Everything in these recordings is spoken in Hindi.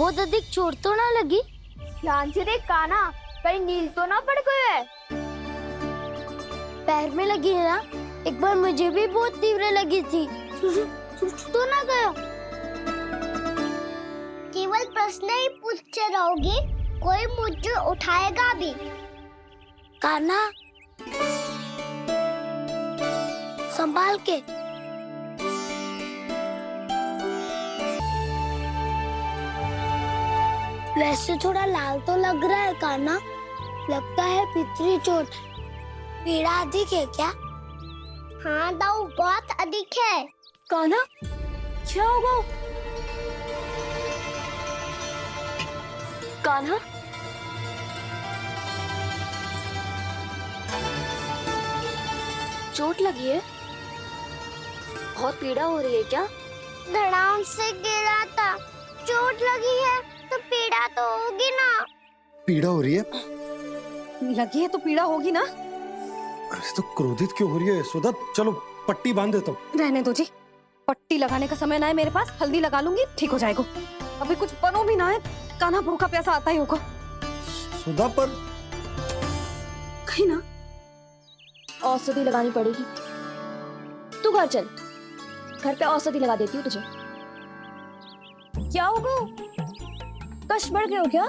बहुत अधिक चोट तो ना लगी? ध्यान से देख कान्हा, कहीं नील तो ना पड़ गए है। पैर में लगी है ना? एक बार मुझे भी बहुत तीव्र लगी थी। सूझ तो ना गया? केवल प्रश्न ही पूछते रहोगे, कोई मुझे उठाएगा भी? कान्हा, संभाल के। वैसे थोड़ा लाल तो लग रहा है कान्हा, लगता है पितरी चोट। पीड़ा अधिक है क्या? हाँ दाऊ, बहुत अधिक है। कान्हा, क्या होगा? कान्हा, चोट लगी है? बहुत पीड़ा हो रही है क्या? धड़ाम से गिरा था, चोट लगी है तो पीड़ा तो होगी ना। पीड़ा हो रही है? लगी है तो पीड़ा होगी ना। अरे तो क्रोधित क्यों हो रही है यशोदा? चलो पट्टी बांध देता हूँ। रहने दो जी, पट्टी लगाने का समय ना है मेरे पास। हल्दी लगा लूंगी, ठीक हो जाएगा। अभी कुछ बनो भी ना है, कान्हा भूखा प्यासा आता ही होगा। सुधा पर कहीं ना औषधि लगानी पड़ेगी। तू घर चल, घर पे औषधि लगा देती हूँ तुझे। क्या होगा? कष्ट बढ़ गए हो क्या?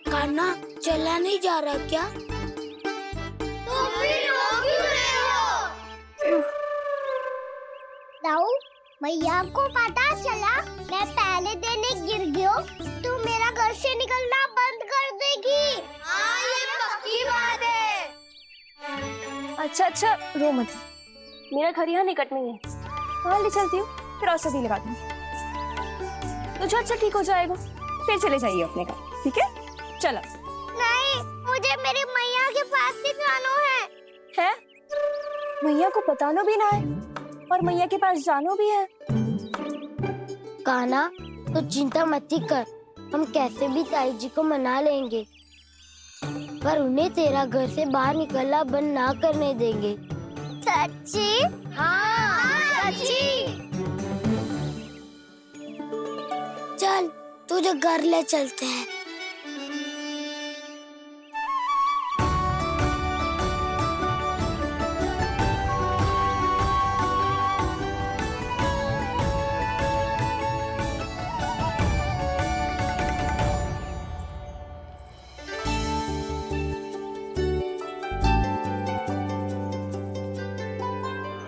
कान्हा, चला नहीं जा रहा क्या? तो फिर रो क्यों रहे हो? दाऊ, भैया को पता चला मैं पहले दिन ही गिर गया तो मेरा घर से निकलना बंद कर देगी। हाँ, ये पक्की बात है। अच्छा अच्छा, रो मत। मेरा घर यहाँ निकट में ही है, वहाँ ले चलती हूँ, फिर औषधि लगा दूंगी। तुझे अच्छा ठीक हो जाएगा, फिर चले जाइए अपने घर, ठीक है? चलो। नहीं, मुझे मेरी मैया के पास ही जाना है। है? मैया को बताना भी ना है और मैया के पास जानो भी है। कान्हा, तो चिंता मत ही कर, हम कैसे भी ताई जी को मना लेंगे, पर उन्हें तेरा घर से बाहर निकलना बंद ना करने देंगे। सच्ची? हाँ, सच्ची। चल, तुझे घर ले चलते हैं।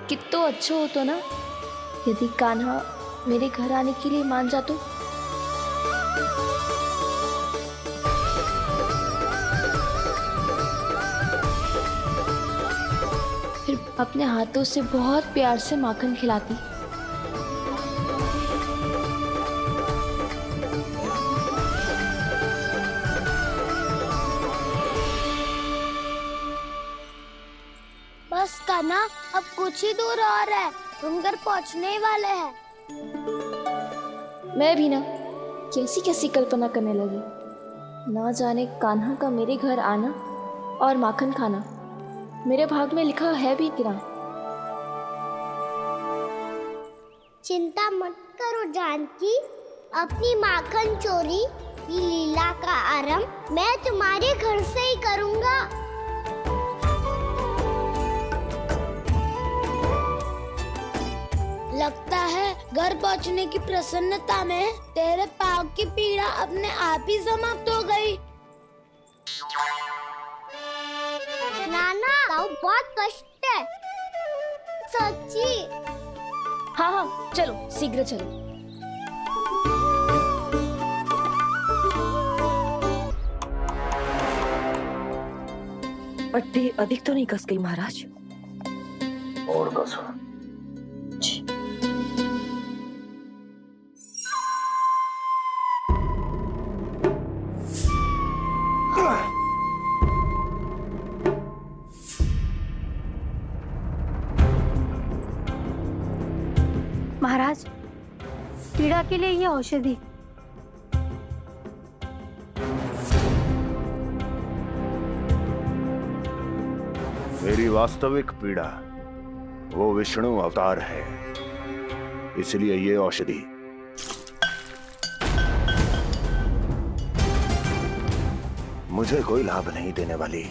कितना अच्छा हो तो ना यदि कान्हा मेरे घर आने के लिए मान जा तो। फिर अपने हाथों से बहुत प्यार से माखन खिलाती। बस कान्हा, अब कुछ ही दूर और है, हम घर पहुंचने ही वाले हैं। मैं भी ना कैसी कैसी कल्पना करने लगी। ना जाने कान्हा का मेरे घर आना और माखन खाना मेरे भाग में लिखा है भी कि ना। चिंता मत करो जानकी, अपनी माखन चोरी की लीला का आरंभ मैं तुम्हारे घर से ही करूंगा। लगता है घर पहुंचने की प्रसन्नता में तेरे पाँव की पीड़ा अपने आप ही समाप्त हो गई। नाना, दाऊ बहुत कष्ट है। सच्ची? हाँ हाँ, चलो शीघ्र चलो। पट्टी अधिक तो नहीं कस गई महाराज? और कसो। महाराज, पीड़ा के लिए ये औषधि। मेरी वास्तविक पीड़ा वो विष्णु अवतार है। इसलिए ये औषधि मुझे कोई लाभ नहीं देने वाली।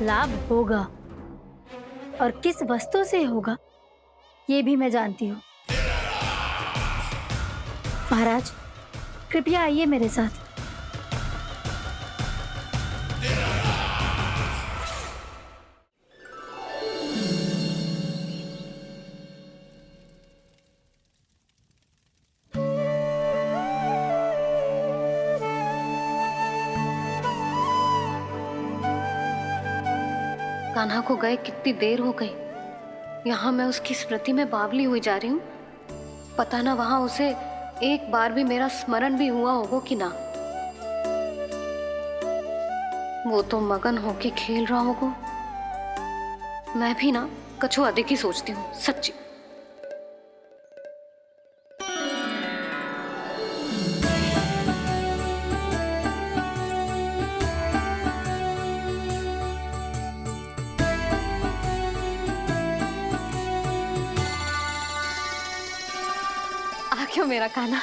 लाभ होगा, और किस वस्तु से होगा ये भी मैं जानती हूँ। महाराज, कृपया आइए मेरे साथ। कान्हा को गए कितनी देर हो गई। यहाँ मैं उसकी स्मृति में बावली हुई जा रही हूँ। पता ना वहां उसे एक बार भी मेरा स्मरण भी हुआ होगा कि ना। वो तो मगन होके खेल रहा होगा। मैं भी ना कछु अधिक ही सोचती हूँ, सच्ची। आ क्यों मेरा कान्हा।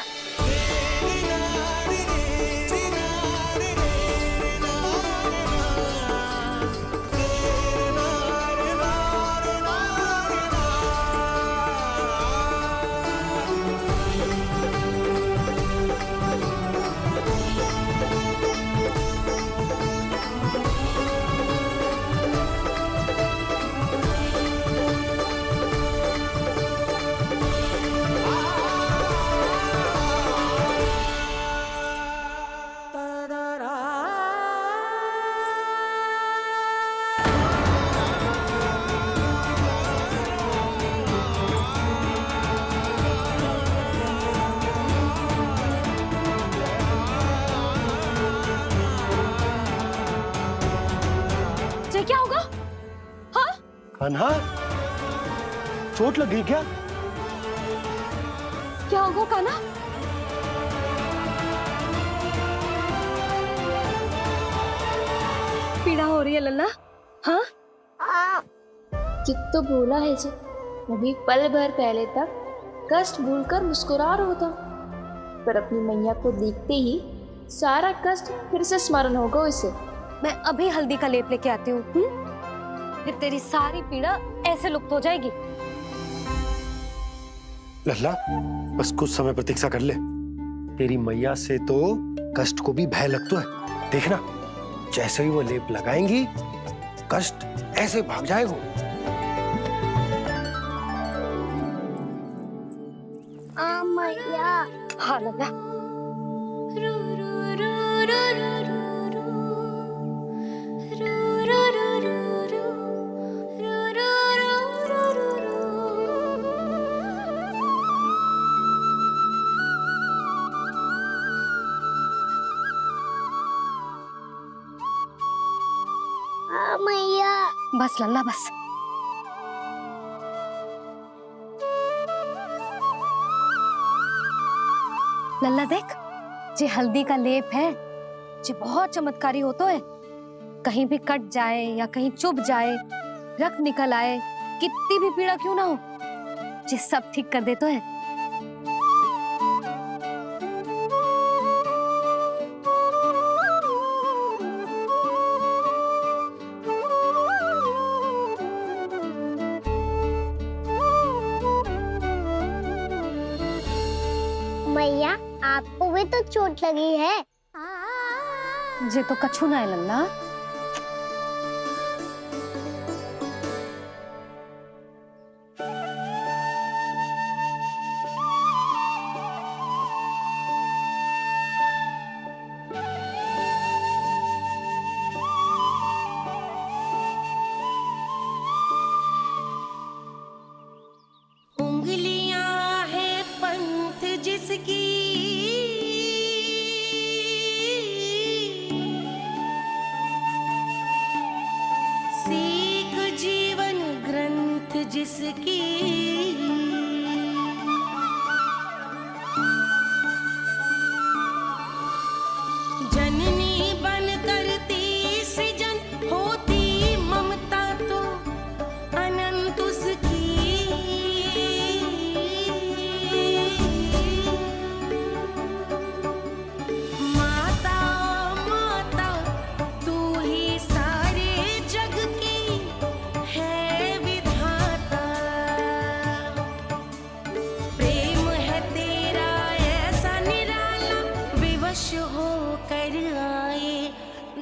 क्या होगा? हाँ? कान्हा, चोट लग गई क्या? क्या होगा कान्हा? पीड़ा हो रही है लल्ला? हाँ? कित तो बोला है जी, अभी पल भर पहले तक कष्ट भूलकर मुस्कुरा रहा था, पर अपनी मैया को देखते ही सारा कष्ट फिर से स्मरण होगा उसे। मैं अभी हल्दी का लेप लेके आती हूँ। फिर तेरी सारी पीड़ा ऐसे लुप्त हो जाएगी। लल्ला, बस कुछ समय प्रतीक्षा कर ले। तेरी मैया से तो कष्ट को भी भय लगता है। देखना, जैसे ही वो लेप लगाएंगी, कष्ट ऐसे भाग जाएगा। मैया। हाँ लल्ला। मैया। बस लल्ला बस। लल्ला देख, जे हल्दी का लेप है, जे बहुत चमत्कारी होतो है। कहीं भी कट जाए या कहीं चुभ जाए, रक्त निकल आए, कितनी भी पीड़ा क्यों ना हो, जे सब ठीक कर देतो है। मैया, आपको भी तो चोट लगी है। जे तो कछु ना है लल्ला। उंगलियां है पंथ जिसकी,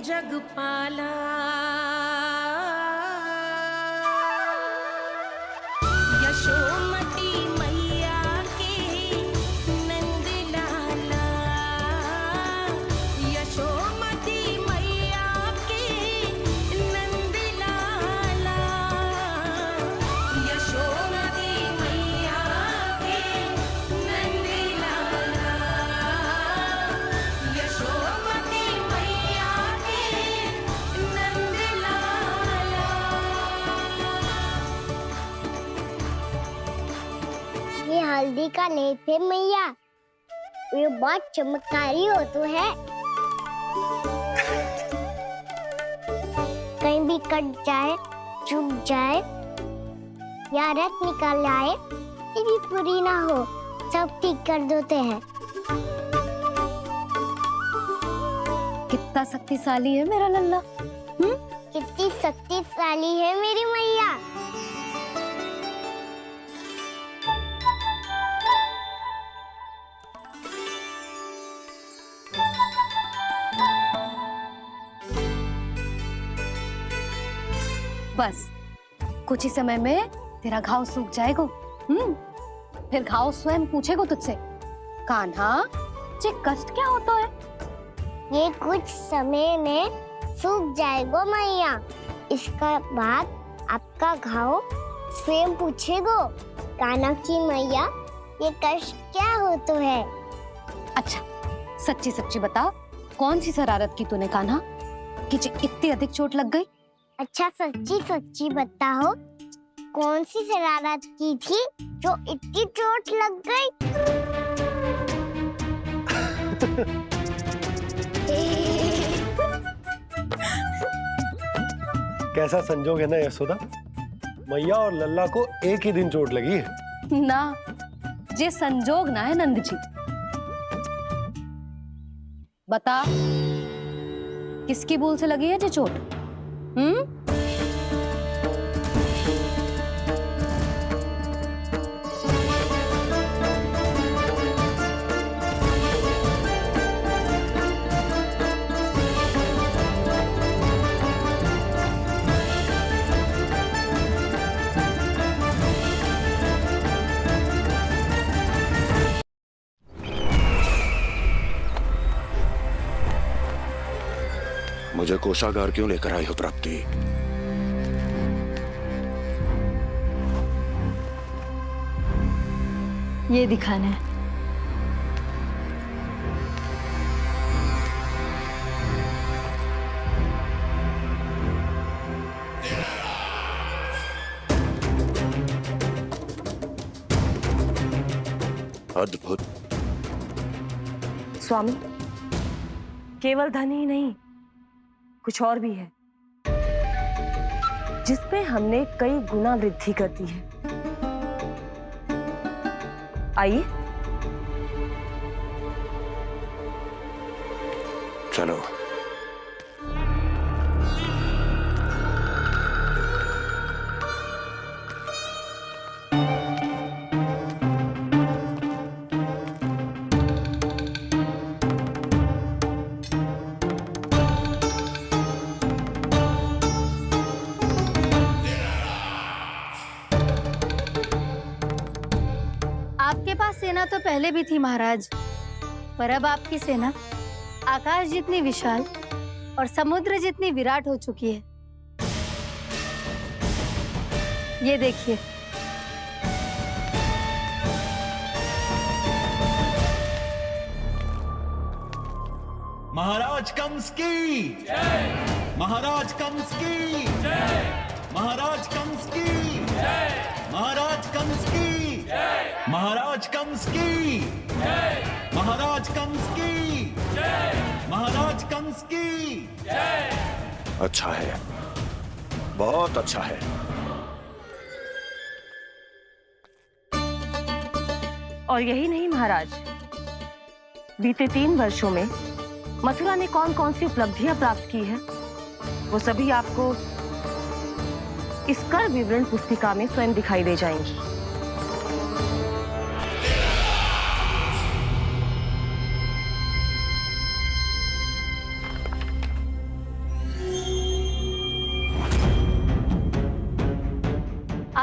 जग पाला। यशोमती मैया के नंद लाला, यशोमती मैया के नंद लाला, यशोमती मैया के नंद लाला, यशोमती मैया के नंद लाला। ये हल्दी का लेप है मैया, ये बहुत चमत्कारी हो तो है। कहीं भी कट जाए, चुभ जाए या रक्त निकल आए, ये भी पूरी ना हो, सब ठीक कर देते हैं। कितना शक्तिशाली है मेरा लल्ला। कितनी शक्तिशाली है मेरी मैया। बस कुछ ही समय में तेरा घाव सूख जाएगा। फिर घाव स्वयं पूछेगा तुझसे, कान्हा ये कष्ट क्या होता है? ये कुछ समय में सूख जाएगा मैया। इसका बाद आपका घाव स्वयं पूछेगो, कान्हा की मैया ये कष्ट क्या होता है। अच्छा सच्ची सच्ची बता, कौन सी शरारत की तूने कान्हा कि इतनी अधिक चोट लग गई? अच्छा सच्ची सच्ची बताओ, कौन सी शरारत की थी जो इतनी चोट लग गई? कैसा संजोग है ना यशोदा, मैया और लल्ला को एक ही दिन चोट लगी है। ना ये संजोग ना है नंद जी। बता किसकी भूल से लगी है ये चोट? मुझे कोषागार क्यों लेकर आई हो प्राप्ति? ये दिखाना है। अद्भुत। स्वामी, केवल धन ही नहीं, कुछ और भी है जिसमें हमने कई गुना वृद्धि कर दी है। आइए चलो। आपके पास सेना तो पहले भी थी महाराज, पर अब आपकी सेना आकाश जितनी विशाल और समुद्र जितनी विराट हो चुकी है। ये देखिए। महाराज कंस की जय, महाराज कंस की जय, महाराज कंस की जय, महाराज कंस की जय, महाराज कंस की जय, महाराज कंस की जय, महाराज कंस की जय। अच्छा है, बहुत अच्छा है। और यही नहीं महाराज, बीते 3 वर्षों में मथुरा ने कौन कौन सी उपलब्धियां प्राप्त की है, वो सभी आपको इस कर विवरण पुस्तिका में स्वयं दिखाई दे जाएंगी।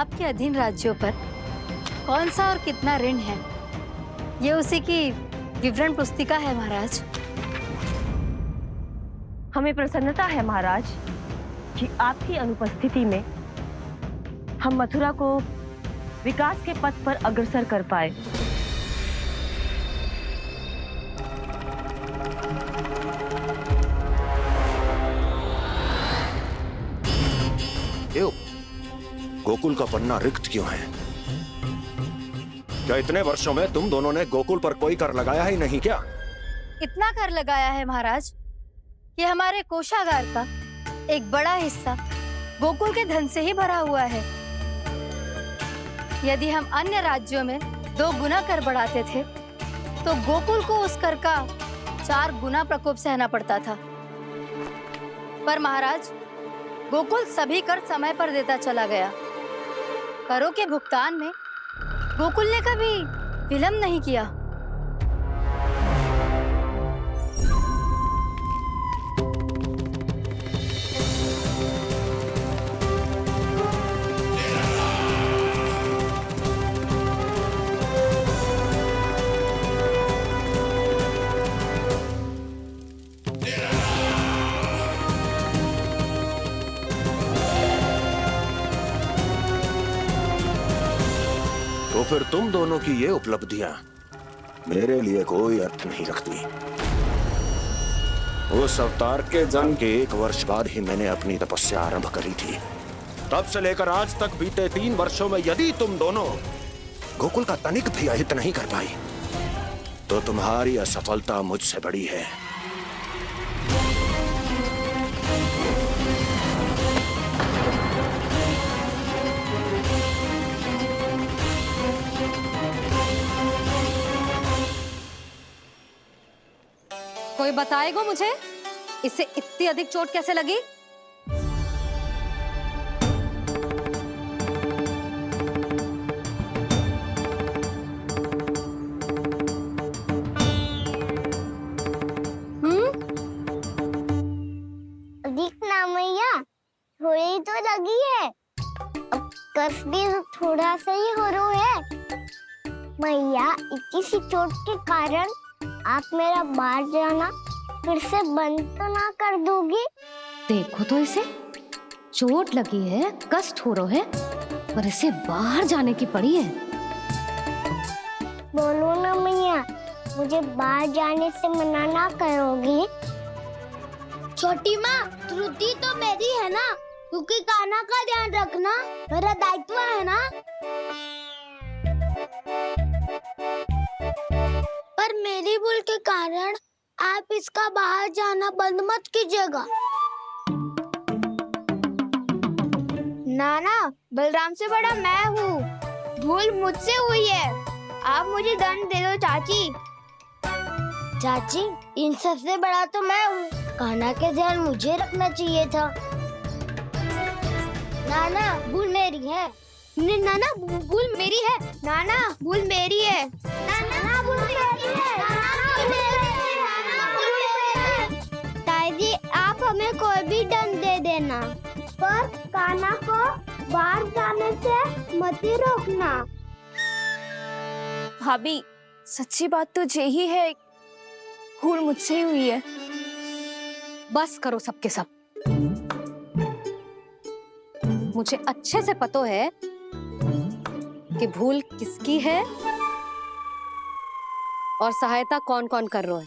आपके अधीन राज्यों पर कौन सा और कितना ऋण है, ये उसी की विवरण पुस्तिका है महाराज। हमें प्रसन्नता है महाराज कि आपकी अनुपस्थिति में हम मथुरा को विकास के पथ पर अग्रसर कर पाए। क्यों? गोकुल का पन्ना रिक्त क्यों है? क्या इतने वर्षों में तुम दोनों ने गोकुल पर कोई कर लगाया ही नहीं क्या? इतना कर लगाया है महाराज कि हमारे कोषागार का एक बड़ा हिस्सा गोकुल के धन से ही भरा हुआ है। यदि हम अन्य राज्यों में 2 गुना कर बढ़ाते थे तो गोकुल को उस कर का 4 गुना प्रकोप सहना पड़ता था। पर महाराज, गोकुल सभी कर समय पर देता चला गया। करों के भुगतान में गोकुल ने कभी विलंब नहीं किया। तो फिर तुम दोनों की ये उपलब्धियां मेरे लिए कोई अर्थ नहीं रखती। उस अवतार के जन्म के 1 वर्ष बाद ही मैंने अपनी तपस्या आरंभ करी थी। तब से लेकर आज तक बीते 3 वर्षों में यदि तुम दोनों गोकुल का तनिक भी अहित नहीं कर पाई तो तुम्हारी असफलता मुझसे बड़ी है। कोई बताएगा मुझे इसे इतनी अधिक चोट कैसे लगी? अधिक ना मैया, थोड़ी तो लगी है। अब कस भी थोड़ा सा ही हो रहा है। मैया, इतनी सी चोट के कारण आप मेरा बाहर जाना फिर से बंद तो ना कर दोगी? देखो तो इसे, चोट लगी है, कष्ट हो रहा है, पर इसे बाहर जाने की पड़ी है। बोलो ना मैया, मुझे बाहर जाने से मना ना करोगी? छोटी माँ, त्रुटि तो मेरी है ना, क्योंकि कान्हा का ध्यान रखना मेरा दायित्व है ना। पर मेरी भूल के कारण आप इसका बाहर जाना बंद मत कीजिएगा। नाना, बलराम से बड़ा मैं हूँ, भूल मुझसे हुई है, आप मुझे दंड दे दो चाची। चाची, इन सबसे बड़ा तो मैं हूँ, कान्हा के ध्यान मुझे रखना चाहिए था। नाना, भूल मेरी है। नाना, भूल मेरी है। नाना, भूल मेरी है। नाना, भूल मेरी है। नाना, भूल मेरी है। नाना, भूल मेरी है। ताई जी, आप हमें कोई भी दंड दे देना, पर कान्हा को बाहर जाने से मत ही रोकना। भाभी, सच्ची बात तो यही है, भूल मुझसे ही हुई है। बस करो सबके सब। मुझे अच्छे से पता है कि भूल किसकी है और सहायता कौन कौन कर रहा है।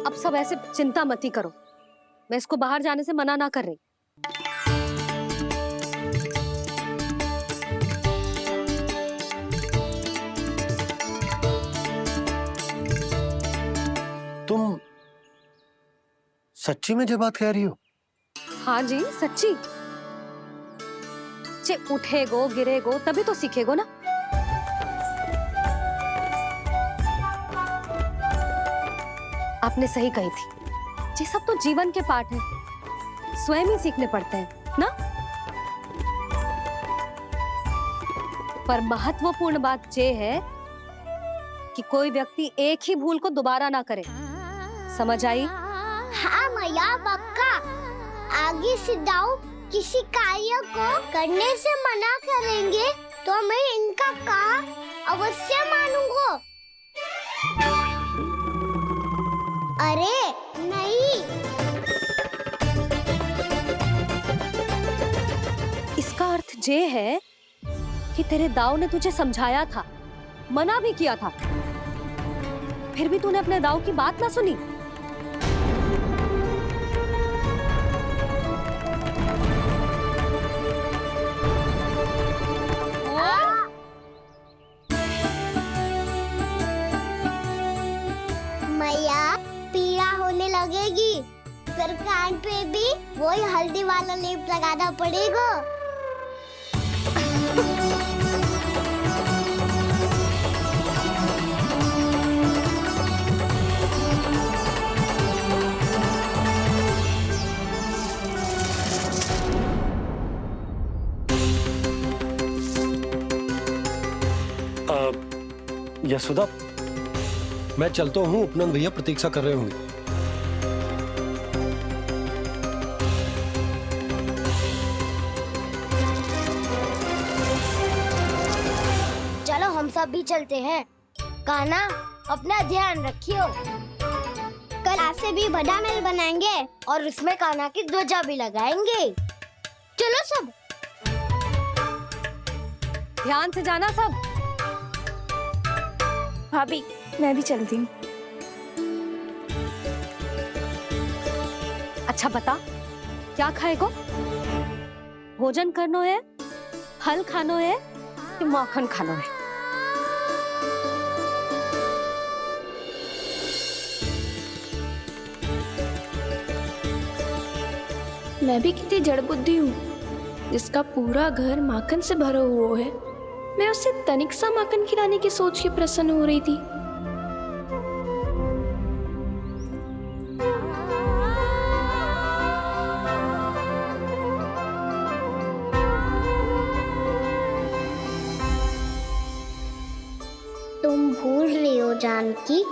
अब सब ऐसे चिंता मत ही करो, मैं इसको बाहर जाने से मना ना कर रही। तुम सच्ची में जो बात कह रही हो? हाँ जी, सच्ची। जे उठेगो गिरेगो तभी तो सीखेगो ना। आपने सही कही थी, ये सब तो जीवन के पाठ है, स्वयं ही सीखने पड़ते हैं ना। पर महत्वपूर्ण बात ये है कि कोई व्यक्ति एक ही भूल को दोबारा ना करे। समझ आई? हाँ मैया पक्का। आगे से दाऊ किसी कार्य को करने से मना करेंगे तो मैं इनका कहा अवश्य मानूंगा। अरे नहीं। इसका अर्थ ये है कि तेरे दाऊ ने तुझे समझाया था, मना भी किया था, फिर भी तूने अपने दाऊ की बात ना सुनी। मैया पीड़ा होने लगेगी, फिर कान पे भी वही हल्दी वाला लेप लगाना पड़ेगा। यशोदा, मैं चलता हूँ, उपनंद भैया प्रतीक्षा कर रहे होंगे। चलो हम सब भी चलते हैं। कान्हा अपना ध्यान रखियो। कल आज से भी बड़ा महल बनाएंगे और उसमें कान्हा की ध्वजा भी लगाएंगे। चलो सब। ध्यान से जाना सब। भाभी मैं भी चलती हूँ। अच्छा बता, क्या खाएगो? भोजन करनो है, फल खानो है कि माखन खानो है? मैं भी कितनी जड़ बुद्धि हूँ, जिसका पूरा घर माखन से भरा हुआ है। मैं उससे तनिक सा माखन खिलाने की सोच के प्रसन्न हो रही थी। तुम भूल रही हो जानकी,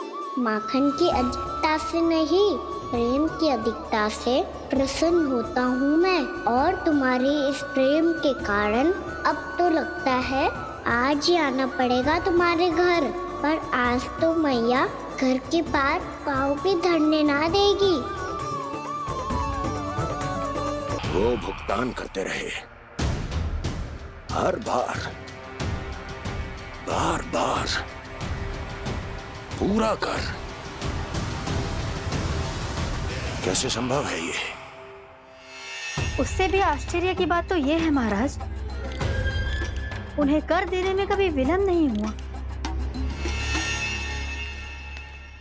माखन की अधिकता से नहीं, प्रेम की अधिकता से प्रसन्न होता हूँ मैं। और तुम्हारे इस प्रेम के कारण अब तो लगता है आज ही आना पड़ेगा तुम्हारे घर। पर आज तो मैया घर के पार पाँव भी धरने ना देगी। वो भुगतान करते रहे, हर बार बार बार पूरा कर। कैसे संभव है ये? उससे भी आश्चर्य की बात तो ये है महाराज, उन्हें कर देने में कभी विलंब नहीं हुआ।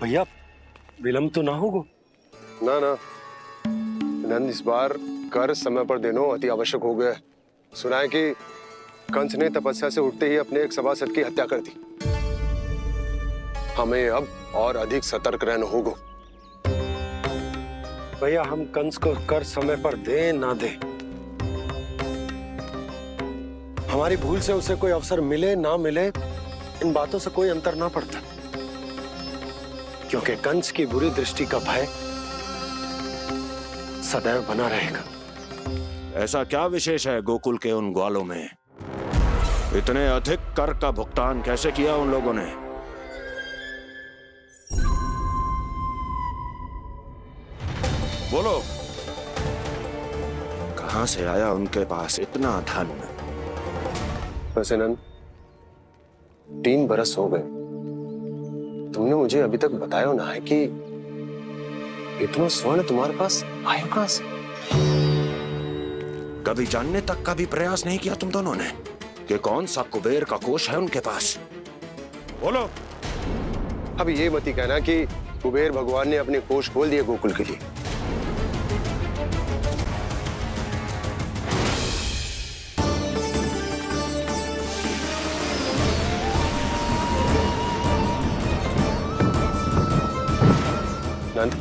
भैया विलंब तो ना होगा? ना ना नंद, इस बार कर समय पर देना अति आवश्यक हो गया। सुना है कि कंस ने तपस्या से उठते ही अपने एक सभासद की हत्या कर दी। हमें अब और अधिक सतर्क रहना होगा। भैया हम कंस को कर समय पर दे ना दे, हमारी भूल से उसे कोई अवसर मिले ना मिले, इन बातों से कोई अंतर ना पड़ता, क्योंकि कंस की बुरी दृष्टि का भय सदैव बना रहेगा। ऐसा क्या विशेष है गोकुल के उन ग्वालों में? इतने अधिक कर का भुगतान कैसे किया उन लोगों ने? बोलो, कहां से आया उनके पास इतना धन? वैसे नंद, 3 बरस हो गए, तुमने मुझे अभी तक बताया ना है कि इतना स्वर्ण तुम्हारे पास आया कहां से? कभी जानने तक का भी प्रयास नहीं किया तुम दोनों ने कि कौन सा कुबेर का कोष है उनके पास? बोलो। अब ये मत ही कहना कि कुबेर भगवान ने अपने कोष खोल दिए गोकुल के लिए। नंद,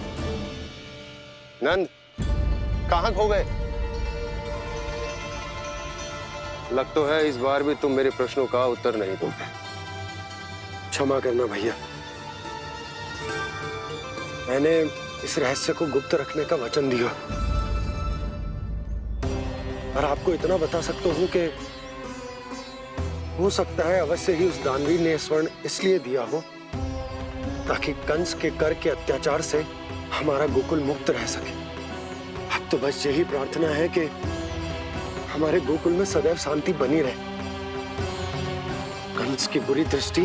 नंद, कहां खो गए? लग तो है इस बार भी तुम मेरे प्रश्नों का उत्तर नहीं दोगे। क्षमा करना भैया, मैंने इस रहस्य को गुप्त रखने का वचन दिया। और आपको इतना बता सकता हूं कि हो सकता है अवश्य ही उस दानवीर ने स्वर्ण इसलिए दिया हो ताकि कंस के कर के अत्याचार से हमारा गोकुल मुक्त रह सके। अब तो बस यही प्रार्थना है कि हमारे गोकुल में सदैव शांति बनी रहे, कंस की बुरी दृष्टि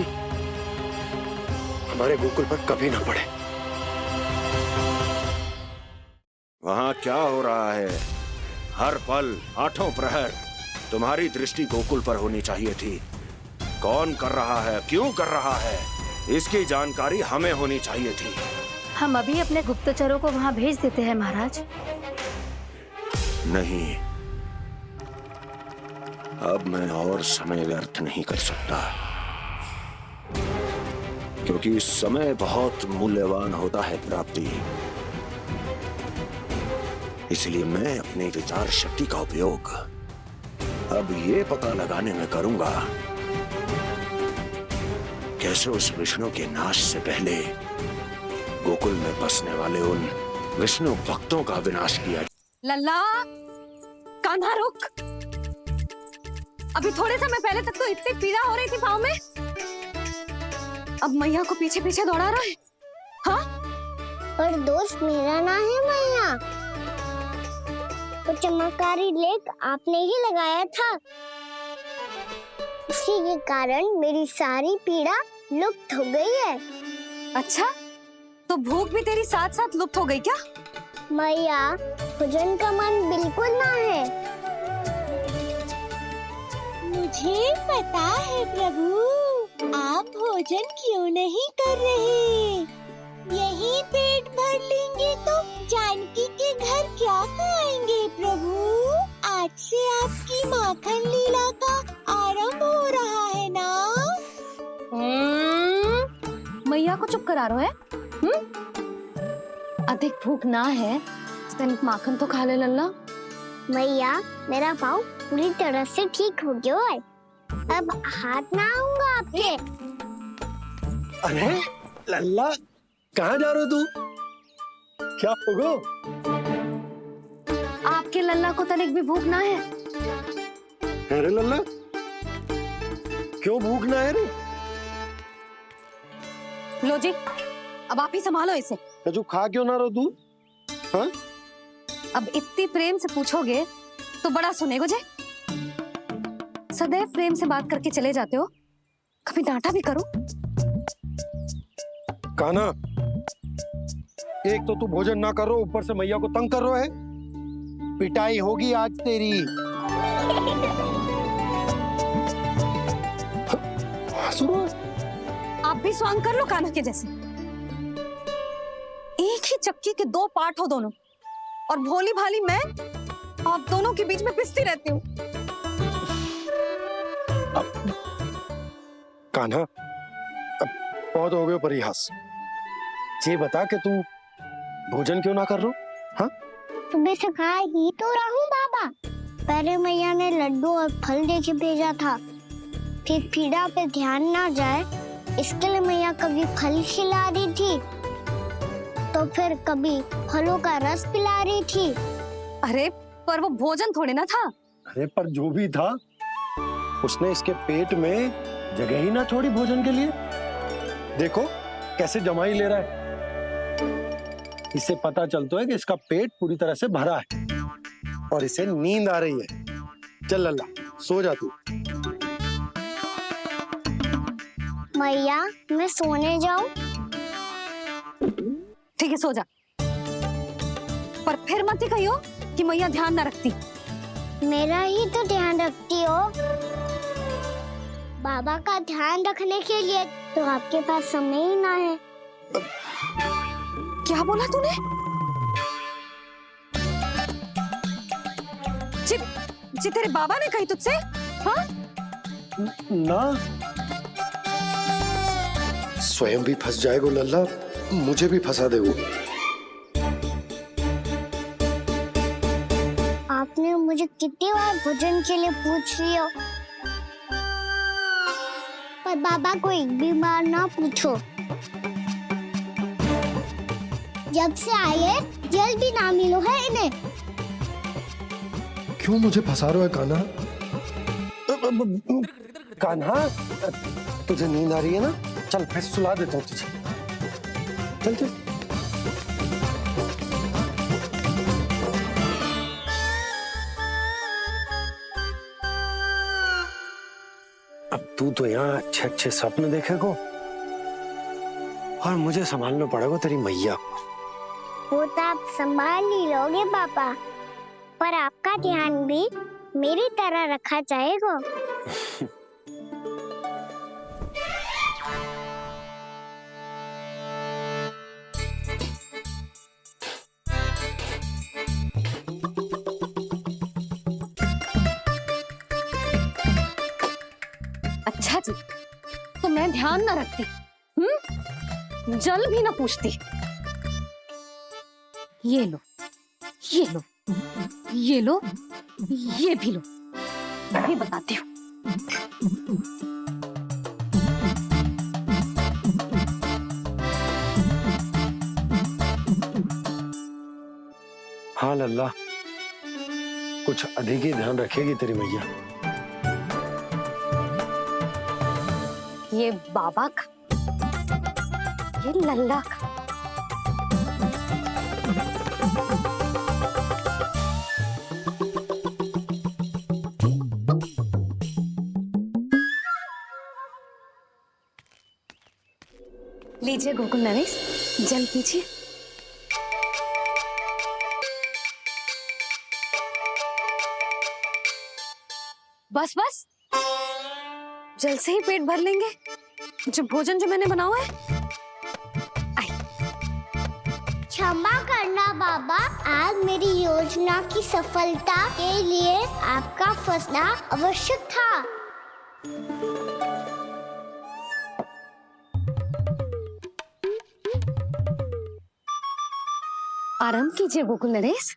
हमारे गोकुल पर कभी ना पड़े। वहां क्या हो रहा है? हर पल आठों प्रहर तुम्हारी दृष्टि गोकुल पर होनी चाहिए थी। कौन कर रहा है, क्यों कर रहा है, इसकी जानकारी हमें होनी चाहिए थी। हम अभी अपने गुप्तचरों को वहां भेज देते हैं महाराज। नहीं, अब मैं और समय व्यर्थ नहीं कर सकता, क्योंकि समय बहुत मूल्यवान होता है प्राप्ति। इसलिए मैं अपनी विचार शक्ति का उपयोग अब ये पता लगाने में करूंगा कैसे उस विष्णु के नाश से पहले गोकुल में बसने वाले उन विष्णु भक्तों का विनाश किया। लल्ला, कान्हा रुक। अभी थोड़े समय पहले तक तो इतनी पीड़ा हो रही थी पाँव में, अब मैया को पीछे पीछे दौड़ा रहा है। हाँ, पर दोस्त मेरा ना है मैया, वो चमत्कारी लेख आपने ही लगाया था। इसी के कारण मेरी सारी पीड़ा लुप्त हो गई है। अच्छा, तो भूख भी तेरी साथ साथ लुप्त हो गई क्या? मैया, भोजन का मन बिल्कुल ना है। मुझे पता है प्रभु, आप भोजन क्यों नहीं कर रहे। यही पेट भर लेंगे तो जानकी के घर क्या खाएंगे प्रभु। आज से आपकी माखन लीला का आरंभ हो रहा है ना। मैया को चुप करा रहे है? अधिक भूख ना है, तनिक माखन तो खा ले लल्ला। मैया, मेरा पाँव पूरी तरह से ठीक हो गया है, अब हाथ ना आऊंगा आपके। अरे लल्ला, कहाँ जा रहे हो तू? क्या होगो? आपके लल्ला को तनिक भी भूख ना है? अरे लल्ला, क्यों भूख ना है रे? लो जी, अब आप ही संभालो इसे। तू खा क्यों ना रहो तू? हाँ? अब इतनी प्रेम से पूछोगे तो बड़ा सुनेगो जे। सदैव प्रेम से बात करके चले जाते हो, कभी डांटा भी करो। कान्हा, एक तो तू भोजन ना करो, ऊपर से मैया को तंग कर रहा है। पिटाई होगी आज तेरी। आप भी स्वांग कर लो कान्हा के जैसे। एक ही चक्की के दो पार्ट हो दोनों, और भोली भाली मैं आप दोनों के बीच में पिसती रहती हूँ। कान्हा, अब बहुत हो गए परिहास। ये बता कि तू भोजन क्यों ना कर रहा? हाँ? सुबह से खा ही तो रहा हूँ बाबा। पहले मैया ने लड्डू और फल देके भेजा था, फिर पीड़ा पे ध्यान ना जाए इसके लिए मैया कभी फल खिला रही थी तो फिर कभी फलों का रस पिला रही थी। अरे पर वो भोजन थोड़े ना था। अरे पर जो भी था, उसने इसके पेट में जगह ही ना छोड़ी भोजन के लिए। देखो कैसे जमाई ले रहा है। इससे पता चलता है कि इसका पेट पूरी तरह से भरा है और इसे नींद आ रही है। चल लल्ला, सो जा तू। मैया, मैं सोने जाऊं? ठीक है, सो जा, पर फिर मत ही कहियो कि मैया ध्यान ना रखती। मेरा ही तो ध्यान रखती हो। बाबा का ध्यान रखने के लिए तो आपके पास समय ही ना है। क्या बोला तूने? जी तेरे बाबा ने कही तुझसे? हाँ? ना, स्वयं भी फंस जाएगा लल्ला, मुझे भी फंसा दे वो। आपने मुझे कितनी बार भोजन के लिए पूछ लिया, पर बाबा को एक भी बार ना पूछो। जब से आए हैं, जल भी ना मिलो है इन्हें। क्यों मुझे फंसा रहा है कान्हा? कान्हा, तुझे नींद आ रही है ना? चल मैं सुला देता हूँ तुझे। चल चल। अब तू तो यहाँ अच्छे अच्छे सपने देखेगा और मुझे संभालना पड़ेगा तेरी मैया को। वो तो आप संभाल ही लोगे पापा, पर आपका ध्यान भी मेरी तरह रखा जाएगा। अच्छा जी, तो मैं ध्यान ना रखती, जल भी ना पूछती। ये लो, ये लो, ये लो, ये भी लो, मैं भी बताती हूँ। हाँ लल्ला, कुछ अधिक ही ध्यान रखेगी तेरी मैया। ये बाबा का, ये लल्ला का। लीजिए गोकुल नरेश, जल पीजिए। बस बस, जल से ही पेट भर लेंगे। जो भोजन जो मैंने बनाया है। क्षमा करना बाबा, आज मेरी योजना की सफलता के लिए आपका फंसना आवश्यक था। आराम कीजिए गोकुल नरेश।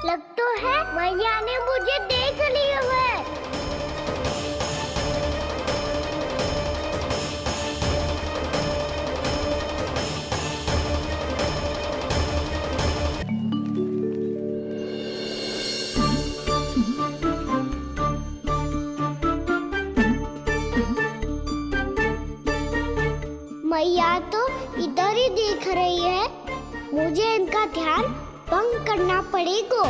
लग तो है मैया ने मुझे देख लिया है। मैया तो इधर ही देख रही है, मुझे इनका ध्यान भंग करना पड़ेगा।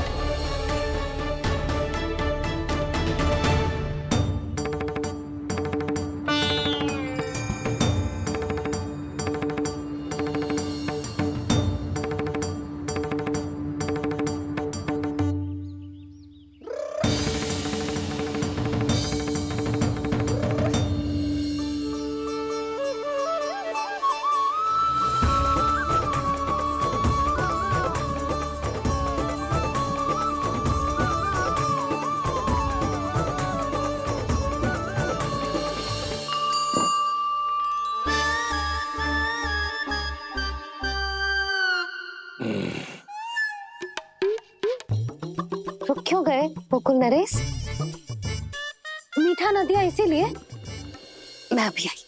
क्यों गए गोकुल नरेश? मीठा न दिया इसीलिए? मैं अभी आई।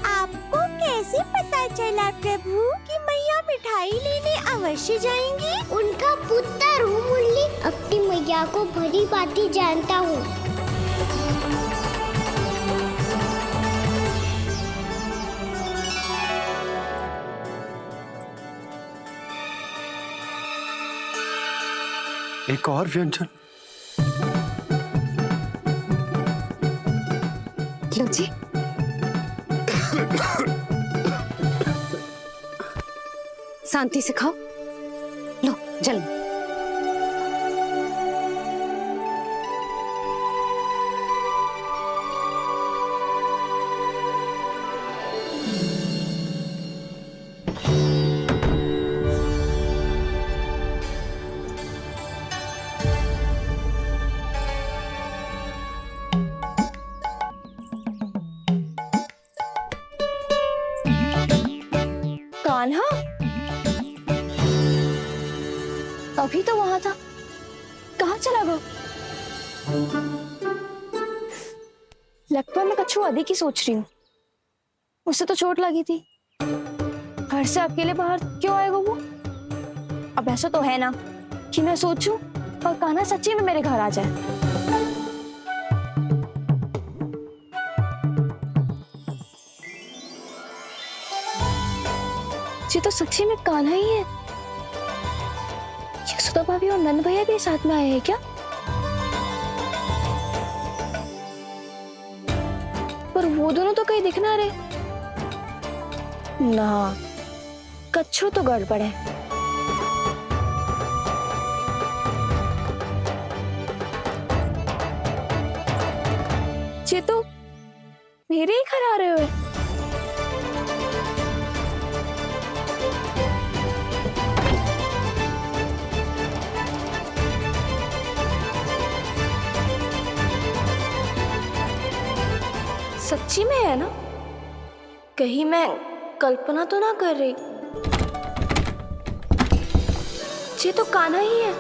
आपको कैसे पता चला प्रभु कि मैया मिठाई लेने अवश्य जाएंगी? उनका पुत्र हूँ मुरली, अपनी मैया को भली भांति जानता हूँ। एक और व्यंजन। लो जी। शांति से खाओ। लो जल। कान्हा अभी तो वहां था, कहाँ चला गया? लगता है मैं कच्छू आदि की सोच रही हूँ। उसे तो चोट लगी थी, घर से अकेले बाहर क्यों आएगा वो? अब ऐसा तो है ना कि मैं सोचूं और कान्हा सच्ची में मेरे घर आ जाए। ये तो सच्ची में कान्हा ही है। यशोदा भाभी और नंद भैया भी साथ में आए हैं क्या? पर वो दोनों तो कहीं दिख ना रहे। ना, कच्छू तो गड़बड़ है। ये तो मेरे ही घर आ रहे हो। सच्ची में है ना? कहीं मैं कल्पना तो ना कर रही? ये तो कान्हा ही है।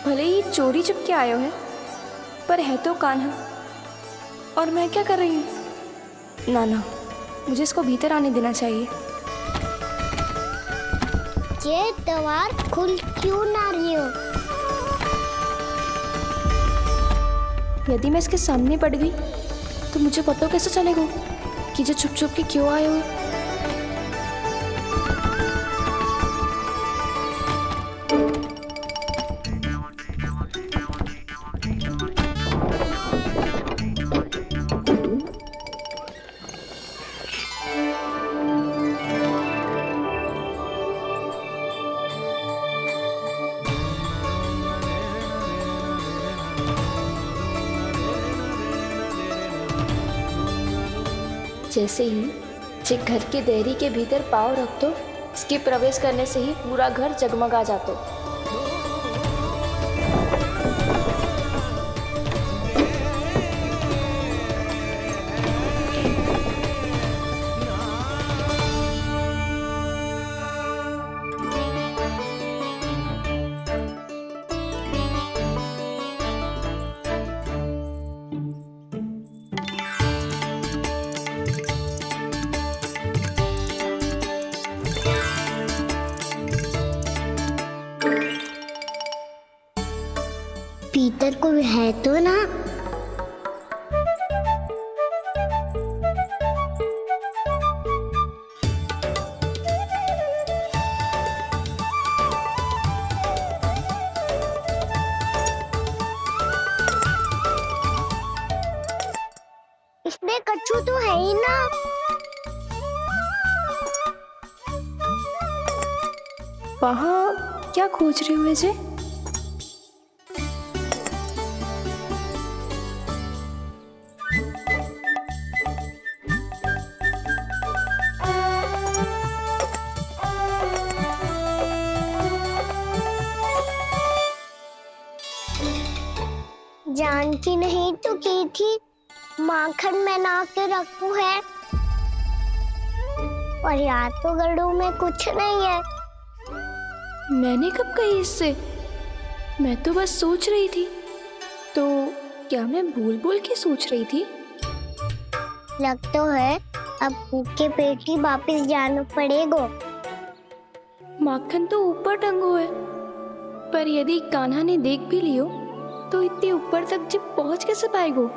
भले ही चोरी चुपके आए हो है, पर है तो कान्हा। और मैं क्या कर रही हूँ? ना ना, मुझे इसको भीतर आने देना चाहिए। ये द्वार खुल क्यों ना रही हो? यदि मैं इसके सामने पड़ गई तो मुझे पता कैसे चलेगा कि जो छुप छुप के क्यों आए हो? जैसे ही जे घर की देहरी के भीतर पाँव रख दो, इसके प्रवेश करने से ही पूरा घर जगमगा जातो। भीतर कोई है तो ना? इसमें कच्छू तो है ही ना। वहाँ क्या खोज रही हुए जे? भगवान की नहीं तो की थी, माखन बना के रखू है। और यहाँ तो गड्ढों में कुछ नहीं है। मैंने कब कही इससे? मैं तो बस सोच रही थी। तो क्या मैं भूल भूल के सोच रही थी? लग तो है अब भूखे पेट ही वापिस जाना पड़ेगा। माखन तो ऊपर टंगो है, पर यदि कान्हा ने देख भी लियो तो इतने ऊपर तक जब पहुंच कैसे पाएगो?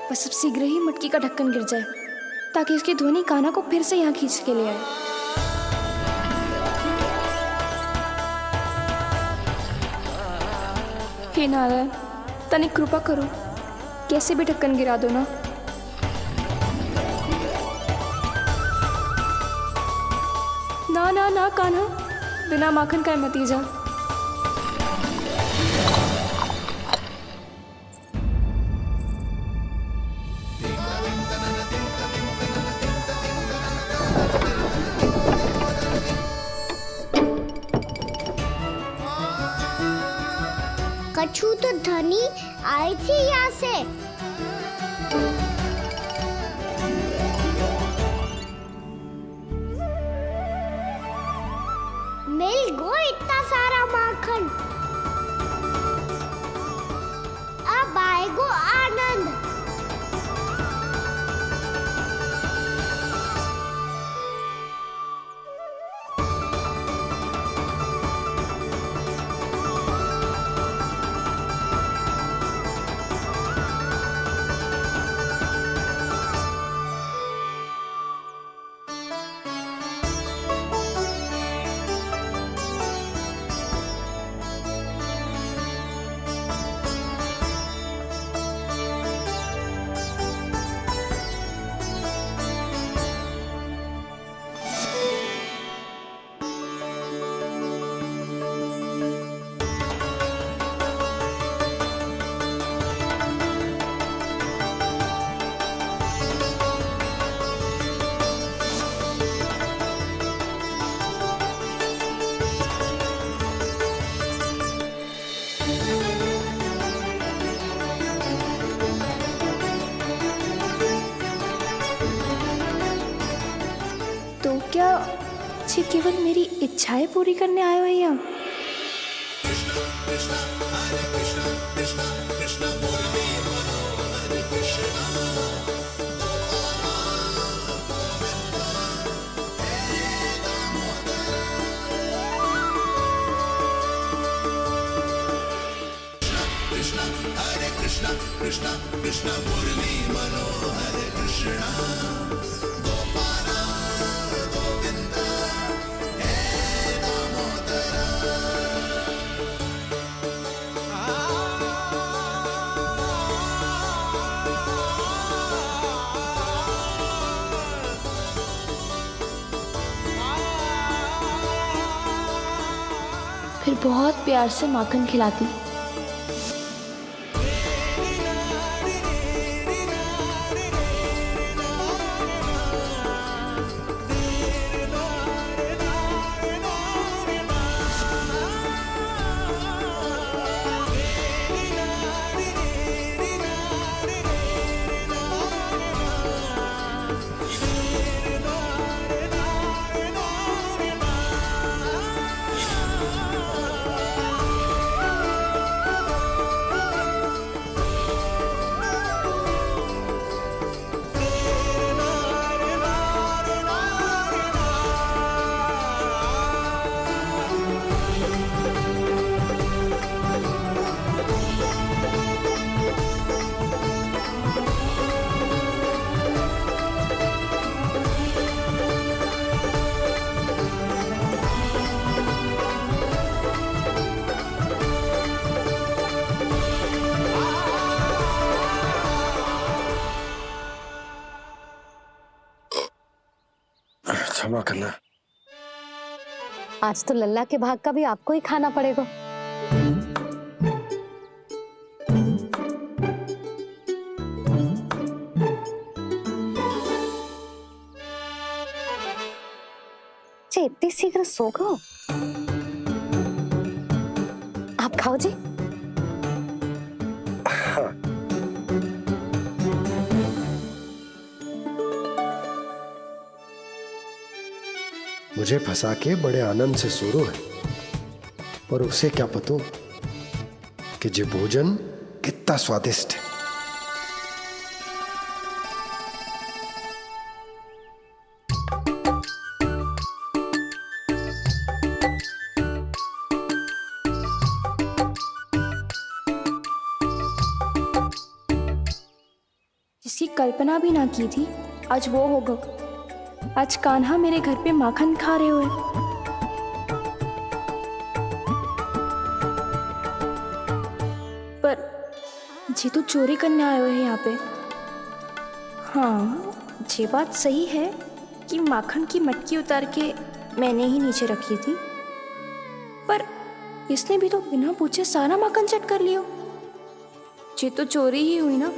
बस अब शीघ्र ही मटकी का ढक्कन गिर जाए ताकि उसकी ध्वनि कान्हा को फिर से यहाँ खींच के ले आए। हे नारायण, तनिक कृपा करो, कैसे भी ढक्कन गिरा दो ना। ना ना ना कान्हा, बिना माखन का मत ही जा। कछु तो धनी आई थी यहाँ से। मिल गो इतना सारा माखन। अब आएगो आनंद। तो क्या ये केवल मेरी इच्छाएं पूरी करने आए हो यहाँ? फिर बहुत प्यार से माखन खिलाती। क्षमा करना। आज तो लल्ला के भाग का भी आपको ही खाना पड़ेगा। जी इतनी शीघ्र सो गो? आप खाओ जी। हाँ। मुझे फंसा के बड़े आनंद से सो रो है, पर उसे क्या पता कि ये भोजन कितना स्वादिष्ट है। जिसकी कल्पना भी ना की थी आज वो होगा। आज कान्हा मेरे घर पे माखन खा रहे हुए। पर जी तो चोरी करने आए हुए हैं यहाँ पे। हाँ ये बात सही है कि माखन की मटकी उतार के मैंने ही नीचे रखी थी, पर इसने भी तो बिना पूछे सारा माखन चट कर लिया। ये तो चोरी ही हुई ना।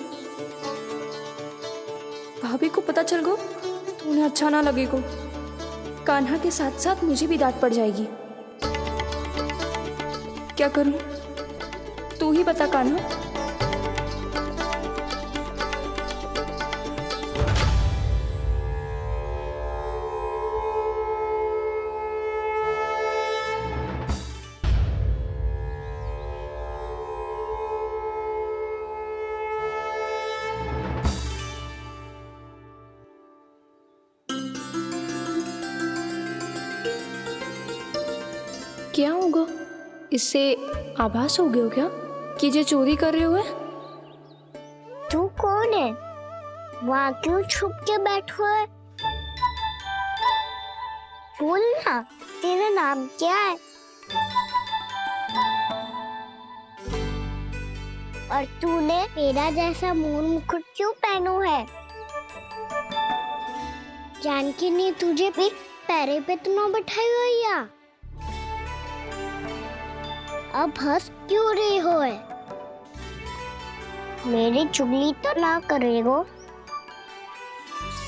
भाभी को पता चल गो तो उन्हें अच्छा ना लगेगा। कान्हा के साथ साथ मुझे भी डांट पड़ जाएगी। क्या करूं तू ही बता कान्हा। क्या होगा? इससे आभास हो गया हो क्या कि ये चोरी कर रहे हुए? तू कौन है? वहाँ क्यों छुप के बैठो है? बोल ना, तेरा नाम क्या है? और तूने मेरा जैसा मोर मुकुट क्यों पहनो है? जानकी ने तुझे भी पैरे पे तो ना बैठाई हुई है। अब हंस क्यों रही हो है? मेरी चुगली तो ना करेगो।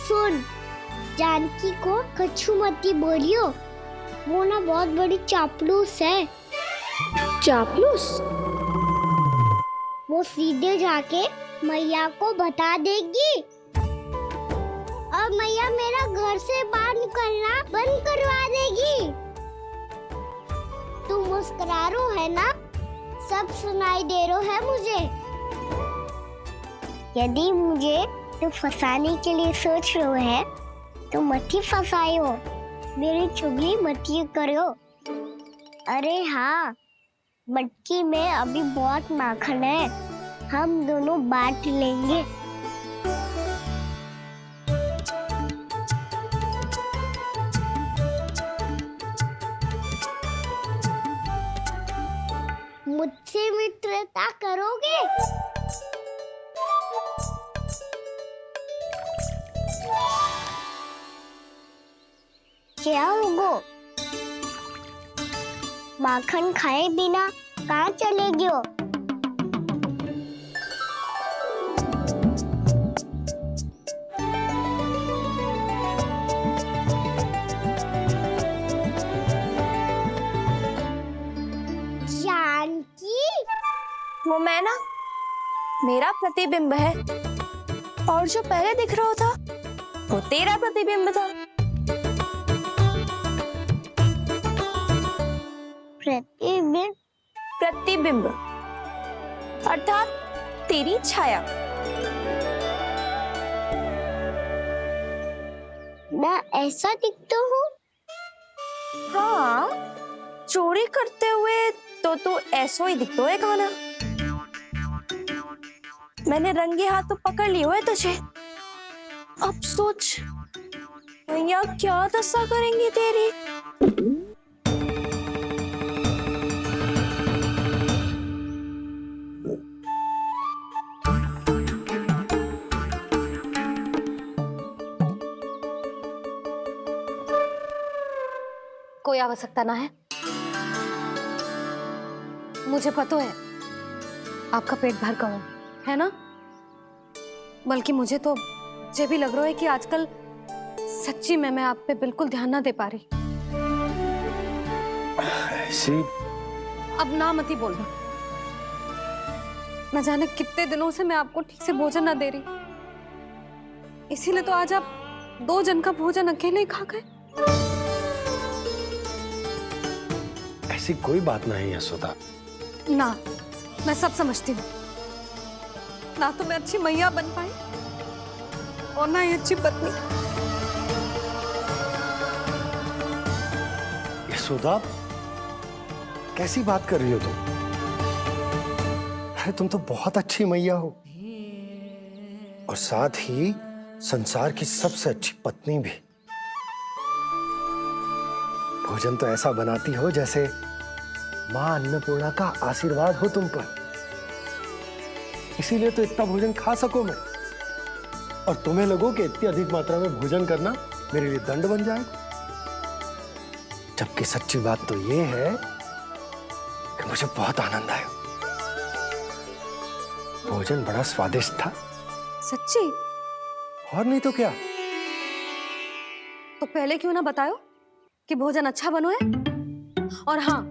सुन, जानकी को कछु मती बोलियो, वो ना बहुत बड़ी चापलूस है। चापलूस? वो सीधे जाके मैया को बता देगी और मैया मेरा घर से बाहर निकलना बंद करवा देगी। तू मुस्कुरा रो है ना? सब सुनाई दे रो है मुझे। यदि मुझे तू फंसाने के लिए सोच रो है तो मत ही फंसायो, मेरी चुगली मत ही करो। अरे हाँ, मटकी में अभी बहुत माखन है, हम दोनों बांट लेंगे। मुझसे मित्रता करोगे? क्या होगो? माखन खाए बिना कहाँ चलेगी हो? वो मैं ना, मेरा प्रतिबिंब है, और जो पहले दिख रहा था वो तेरा प्रतिबिंब था। प्रतिबिंब? प्रतिबिंब अर्थात तेरी छाया। मैं ऐसा दिखता हूँ? हाँ, चोरी करते हुए तो तू ऐसा ही दिखता है कान्हा। मैंने रंगे हाथ तो पकड़ लिए हुए तुझे। अब सोच भैया क्या दशा करेंगी तेरी। कोई आवश्यकता ना है। मुझे पता है आपका पेट भर गया है ना, बल्कि मुझे तो ये भी लग रहा है कि आजकल सच्ची में मैं आप पे बिल्कुल ध्यान ना दे पा रही। ऐसी अब ना मत ही बोलना। न जाने कितने दिनों से मैं आपको ठीक से भोजन ना दे रही, इसीलिए तो आज आप 2 जन का भोजन अकेले ही खा गए। ऐसी कोई बात नहीं यशोदा। ना, मैं सब समझती हूँ। ना तो मैं अच्छी मैया बन पाई और ना ही अच्छी पत्नी। यशोदा, कैसी बात कर रही हो तुम? अरे तुम तो बहुत अच्छी मैया हो और साथ ही संसार की सबसे अच्छी पत्नी भी। भोजन तो ऐसा बनाती हो जैसे मां अन्नपूर्णा का आशीर्वाद हो तुम पर। इसीलिए तो इतना भोजन खा सको मैं, और तुम्हें लगो कि इतनी अधिक मात्रा में भोजन करना मेरे लिए दंड बन जाएगा। जबकि सच्ची बात तो ये है कि मुझे बहुत आनंद आया। भोजन बड़ा स्वादिष्ट था। सच्ची? और नहीं तो क्या। तो पहले क्यों ना बताओ कि भोजन अच्छा बनो है। और हाँ,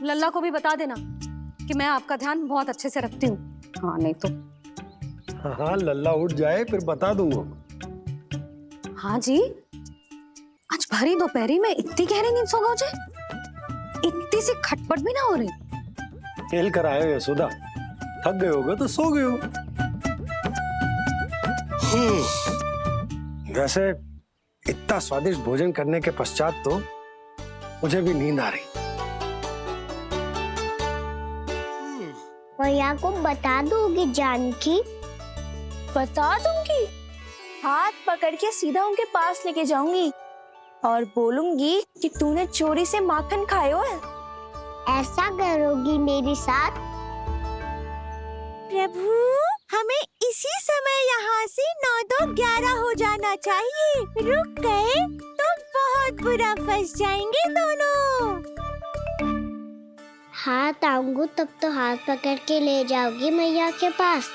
लल्ला को भी बता देना कि मैं आपका ध्यान बहुत अच्छे से रखती हूँ। हाँ नहीं तो। हाँ, लल्ला उठ जाए फिर बता दूंगा। हाँ जी, आज भरी दोपहरी में इतनी गहरी नींद सो गए जे? इतनी सी खटपट भी ना हो रही? खेल कर आए हो यशोदा, थक गए होगे तो सो गए हो। वैसे इतना स्वादिष्ट भोजन करने के पश्चात तो मुझे भी नींद आ रही। मैया को बता दोगी जानकी? बता दूंगी। हाथ पकड़ के सीधा उनके पास लेके जाऊंगी और बोलूंगी कि तूने चोरी से माखन खायो है। ऐसा करोगी मेरे साथ? प्रभु, हमें इसी समय यहाँ से 9-2-11 हो जाना चाहिए। रुक गए तो बहुत बुरा फंस जाएंगे दोनों। हाथ आऊंगी तब तो हाथ पकड़ के ले जाओगी मैया के पास।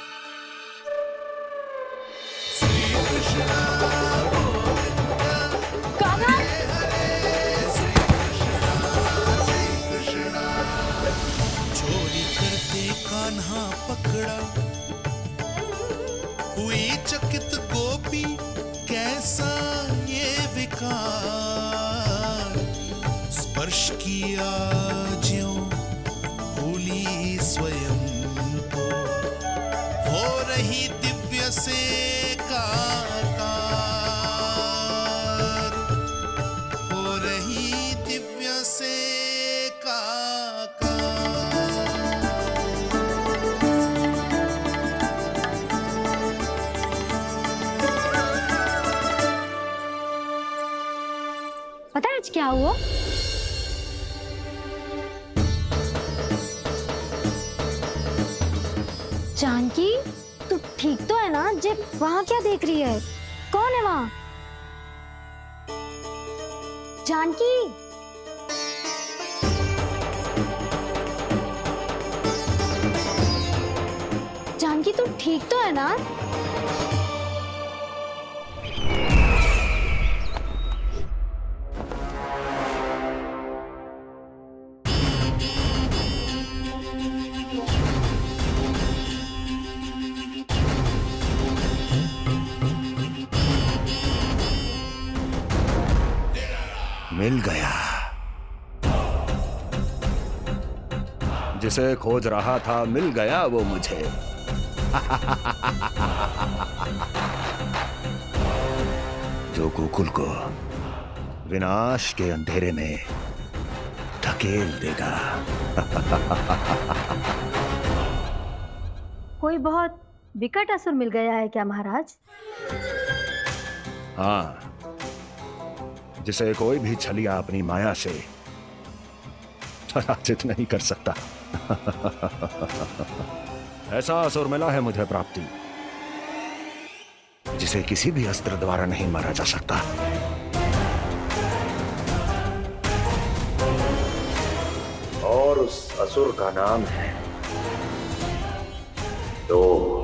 चोरी करते कान्हा पकड़ा, हुई चकित गोपी कैसा ये विकार। स्पर्श किया ज्यों भूली स्वयं को, हो रही दिव्य से काकार, हो रही दिव्य से काकार। पता है आज क्या हुआ? जानकी, तू ठीक तो है ना? जे वहाँ क्या देख रही है? कौन है वहाँ? जानकी, जानकी तू ठीक तो है ना? मिल गया। जिसे खोज रहा था मिल गया वो मुझे। जो गोकुल को विनाश के अंधेरे में धकेल देगा। कोई बहुत विकट असुर मिल गया है क्या महाराज? हाँ, जिसे कोई भी छलिया अपनी माया से पराजित नहीं कर सकता। ऐसा असुर मिला है मुझे प्राप्ति, जिसे किसी भी अस्त्र द्वारा नहीं मारा जा सकता। असुर का नाम है लोभ।